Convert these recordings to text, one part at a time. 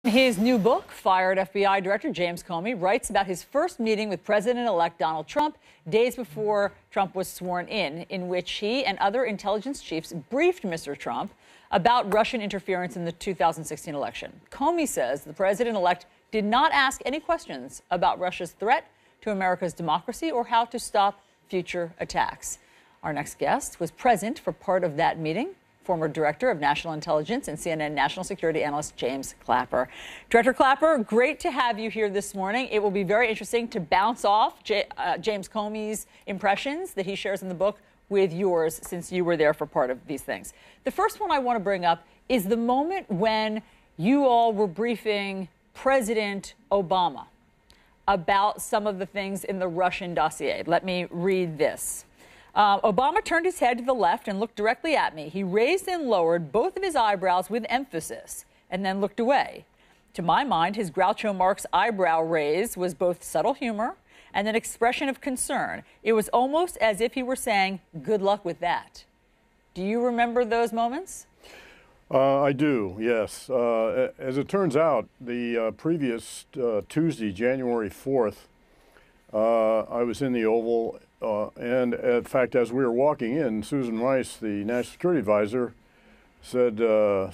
His new book, fired FBI Director James Comey writes about his first meeting with President-elect Donald Trump days before Trump was sworn in which he and other intelligence chiefs briefed Mr. Trump about Russian interference in the 2016 election. Comey says the president-elect did not ask any questions about Russia's threat to America's democracy or how to stop future attacks. Our next guest was present for part of that meeting. Former Director of National Intelligence and CNN National Security Analyst James Clapper. Director Clapper, great to have you here this morning. It will be very interesting to bounce off James Comey's impressions that he shares in the book with yours, since you were there for part of these things. The first one I want to bring up is the moment when you all were briefing President Obama about some of the things in the Russian dossier. Let me read this. Obama turned his head to the left and looked directly at me. He raised and lowered both of his eyebrows with emphasis and then looked away. To my mind, his Groucho Marx eyebrow raise was both subtle humor and an expression of concern. It was almost as if he were saying, "Good luck with that." Do you remember those moments? I do, yes. As it turns out, the previous Tuesday, January 4th, I was in the Oval. And in fact, as we were walking in, Susan Rice, the National Security Advisor, said,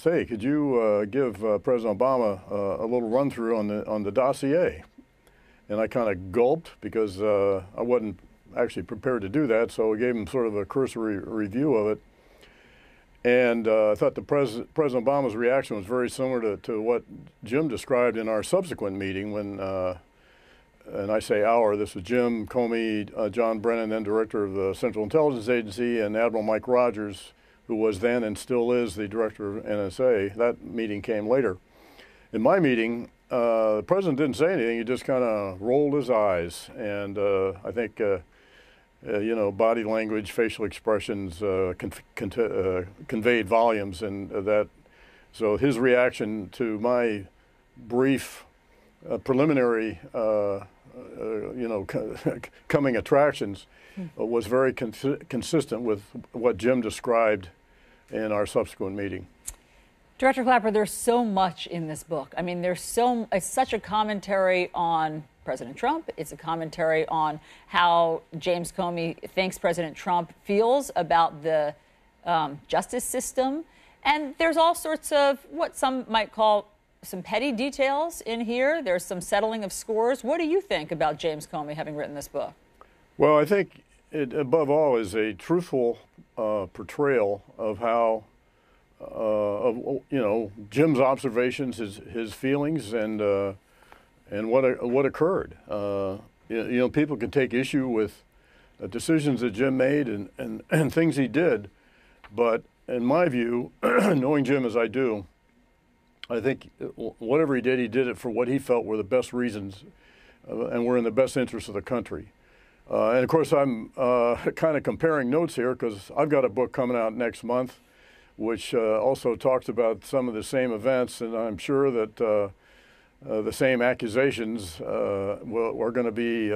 "Say, could you give President Obama a little run-through on the dossier?" And I kind of gulped because I wasn't actually prepared to do that, so I gave him sort of a cursory review of it. And I thought President Obama's reaction was very similar to what Jim described in our subsequent meeting when. And I say our, this was Jim Comey, John Brennan, then director of the Central Intelligence Agency, and Admiral Mike Rogers, who was then and still is the director of NSA. That meeting came later. In my meeting, the president didn't say anything. He just kind of rolled his eyes. And I think, you know, body language, facial expressions conveyed volumes. And that, so his reaction to my brief preliminary you know, coming attractions was very consistent with what Jim described in our subsequent meeting. Director Clapper, there's so much in this book. I mean, it's such a commentary on President Trump. It's a commentary on how James Comey thinks President Trump feels about the justice system. And there's all sorts of what some might call some petty details in here. There's some settling of scores. What do you think about James Comey having written this book? Well, I think it, above all, is a truthful portrayal of how, you know, Jim's observations, his feelings, and what occurred. You know, people can take issue with decisions that Jim made and things he did, but in my view, knowing Jim as I do, I think whatever he did it for what he felt were the best reasons and were in the best interest of the country. And of course, I'm kind of comparing notes here because I've got a book coming out next month which also talks about some of the same events, and I'm sure that the same accusations are going to be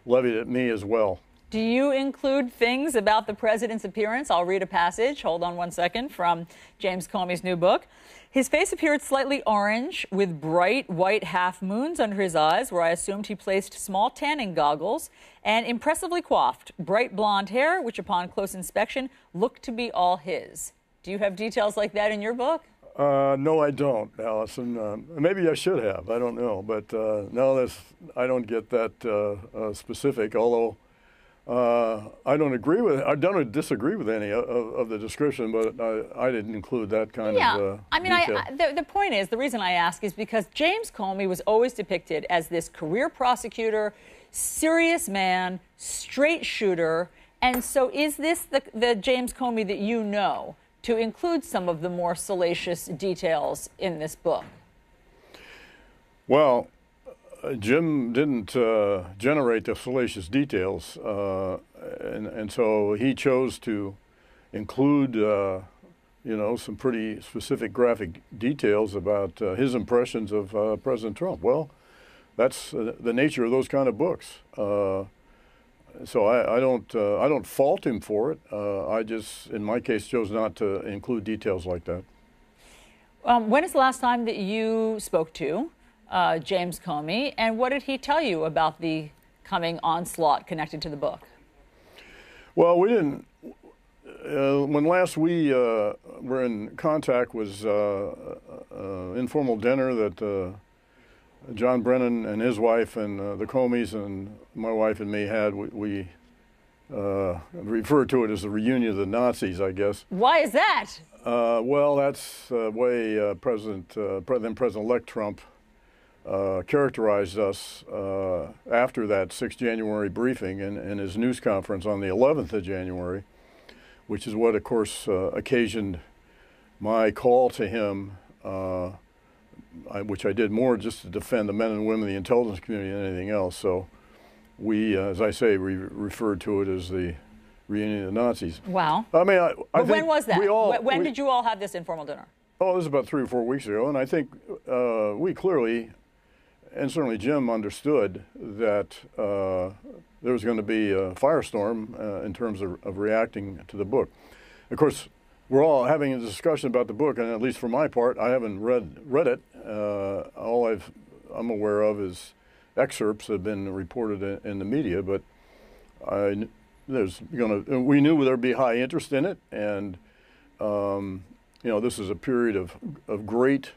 levied at me as well. Do you include things about the president's appearance? I'll read a passage, hold on one second, from James Comey's new book. His face appeared slightly orange with bright white half moons under his eyes, where I assumed he placed small tanning goggles, and impressively coiffed, bright blonde hair, which upon close inspection looked to be all his. Do you have details like that in your book? No, I don't, Allison. Maybe I should have. I don't know. But no, I don't get that specific, although I don't disagree with any of the description, but I didn't include that kind of I mean, detail. The point is, the reason I ask is because James Comey was always depicted as this career prosecutor, serious man, straight shooter, and so is this the James Comey that you know, to include some of the more salacious details in this book? Well, Jim didn't generate the salacious details, and so he chose to include, you know, some pretty specific graphic details about his impressions of President Trump. Well, that's the nature of those kind of books. So I don't fault him for it. I just, in my case, chose not to include details like that. When is the last time that you spoke to James Comey, and what did he tell you about the coming onslaught connected to the book? Well, we didn't. When last we were in contact was informal dinner that John Brennan and his wife and the Comeys and my wife and me had. We refer to it as the reunion of the Nazis, I guess. Why is that? Well, that's the way then President-elect Trump characterized us after that 6th January briefing in his news conference on the 11th of January, which is what, of course, occasioned my call to him, which I did more just to defend the men and women of the intelligence community than anything else. So we, as I say, we referred to it as the reunion of the Nazis. Wow. I mean, I think when was that? When we, did you all have this informal dinner? Oh, this is about 3 or 4 weeks ago, and I think we clearly, and certainly Jim understood that there was going to be a firestorm in terms of reacting to the book. Of course, we're all having a discussion about the book, and at least for my part, I haven't read it. All I'm aware of is excerpts that have been reported in the media, but we knew there'd be high interest in it, and you know, this is a period of great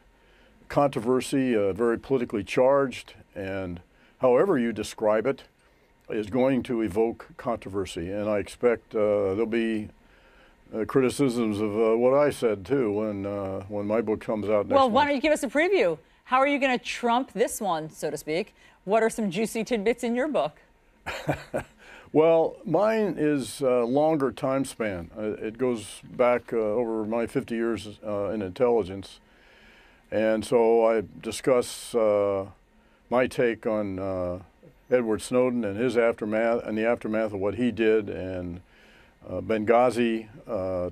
controversy, very politically charged, and however you describe it is going to evoke controversy. And I expect there'll be criticisms of what I said too when my book comes out next month. Well, why don't you give us a preview? How are you going to trump this one, so to speak? What are some juicy tidbits in your book? Well, mine is a longer time span. It goes back over my 50 years in intelligence. And so I discuss my take on Edward Snowden and his aftermath, and the aftermath of what he did, and Benghazi,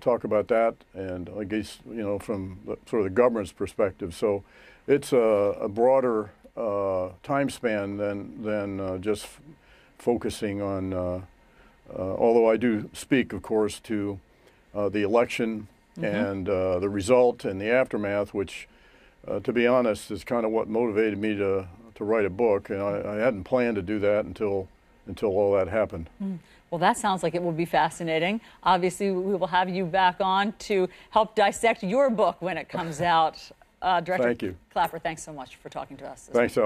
talk about that, and I guess, you know, from sort of the government's perspective. So it's a broader time span than just focusing on, although I do speak, of course, to the election and the result and the aftermath, which, to be honest, is kind of what motivated me to write a book. And I hadn't planned to do that until all that happened. Well, that sounds like it will be fascinating. Obviously, we will have you back on to help dissect your book when it comes out. Director Thank you. Clapper, thanks so much for talking to us. Thanks, Al.